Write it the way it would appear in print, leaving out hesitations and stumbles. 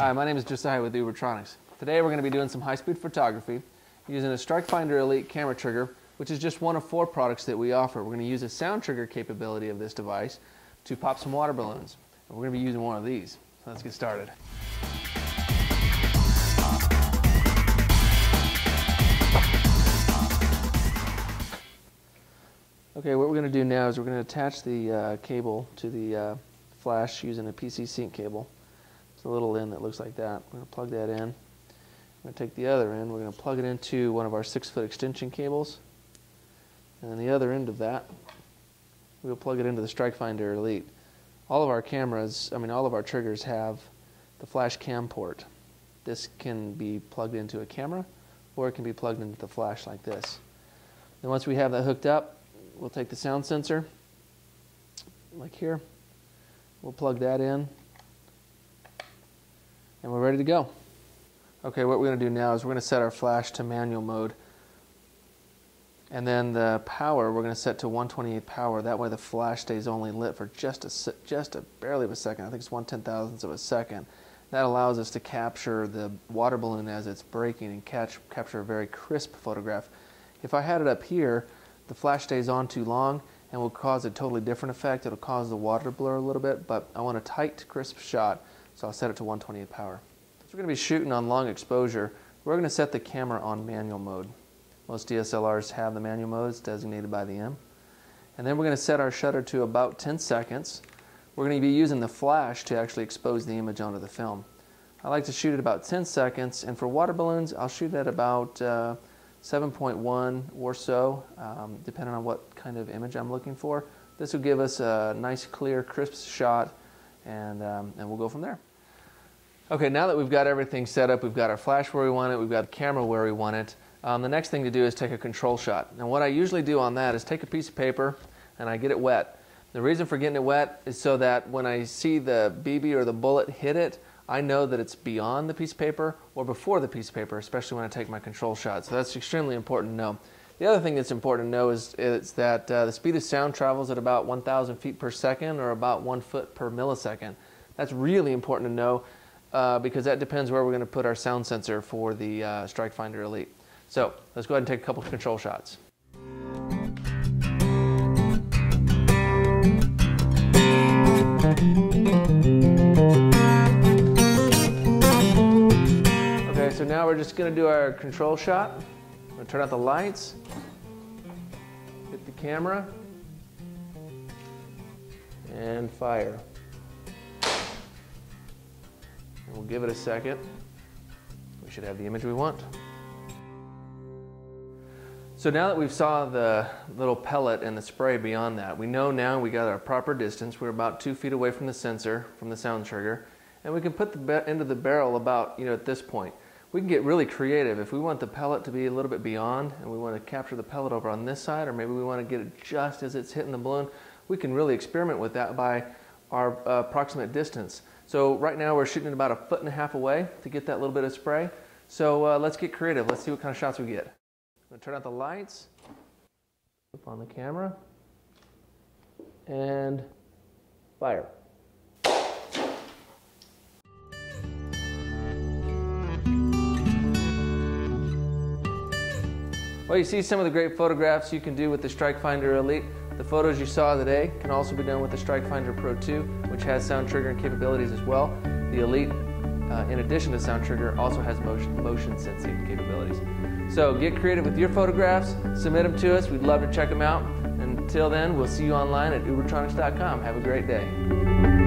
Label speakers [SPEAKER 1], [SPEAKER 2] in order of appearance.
[SPEAKER 1] Hi, my name is Josiah with Ubertronix. Today we're going to be doing some high-speed photography using a Strike Finder Elite camera trigger, which is just one of 4 products that we offer. We're going to use a sound trigger capability of this device to pop some water balloons. And we're going to be using one of these. So let's get started. Okay, what we're going to do now is we're going to attach the cable to the flash using a PC sync cable. It's a little end that looks like that. We're going to plug that in. We're going to take the other end. We're going to plug it into one of our 6-foot extension cables. And then the other end of that, we'll plug it into the Strike Finder Elite. All of our cameras, all of our triggers have the flash cam port. This can be plugged into a camera, or it can be plugged into the flash like this. Then once we have that hooked up, we'll take the sound sensor, like here. We'll plug that in, and we're ready to go. Okay, what we're going to do now is we're going to set our flash to manual mode. And then the power, we're going to set to 128 power. That way the flash stays only lit for just a barely of a second. I think it's 1/10,000th of a second. That allows us to capture the water balloon as it's breaking and capture a very crisp photograph. If I had it up here, the flash stays on too long and will cause a totally different effect. It'll cause the water to blur a little bit, but I want a tight, crisp shot, so I'll set it to 128 power. If we're going to be shooting on long exposure, we're going to set the camera on manual mode. Most DSLRs have the manual mode. It's designated by the M. And then we're going to set our shutter to about 10 seconds. We're going to be using the flash to actually expose the image onto the film. I like to shoot at about 10 seconds, and for water balloons, I'll shoot at about 7.1 or so, depending on what kind of image I'm looking for. This will give us a nice, clear, crisp shot, and we'll go from there. Okay, now that we've got everything set up, we've got our flash where we want it, we've got the camera where we want it, the next thing to do is take a control shot. And what I usually do on that is take a piece of paper and I get it wet. The reason for getting it wet is so that when I see the BB or the bullet hit it, I know that it's beyond the piece of paper or before the piece of paper, especially when I take my control shot. So that's extremely important to know. The other thing that's important to know is that the speed of sound travels at about 1,000 feet per second or about 1 foot per millisecond. That's really important to know because that depends where we're going to put our sound sensor for the Strike Finder Elite. So let's go ahead and take a couple control shots. So now we're just going to do our control shot. I'm going to turn out the lights, hit the camera, and fire. And we'll give it a second. We should have the image we want. So now that we've saw the little pellet and the spray beyond that, we know now we got our proper distance. We're about 2 feet away from the sensor, from the sound trigger, and we can put the end of the barrel about at this point. We can get really creative. If we want the pellet to be a little bit beyond and we want to capture the pellet over on this side, or maybe we want to get it just as it's hitting the balloon, we can really experiment with that by our approximate distance. So right now we're shooting about 1.5 feet away to get that little bit of spray. So let's get creative. Let's see what kind of shots we get. I'm going to turn out the lights, flip on the camera, and fire. Well, you see some of the great photographs you can do with the Strike Finder Elite. The photos you saw today can also be done with the Strike Finder Pro 2, which has sound triggering capabilities as well. The Elite, in addition to sound trigger, also has motion sensing capabilities. So get creative with your photographs, submit them to us. We'd love to check them out. Until then, we'll see you online at Ubertronix.com. Have a great day.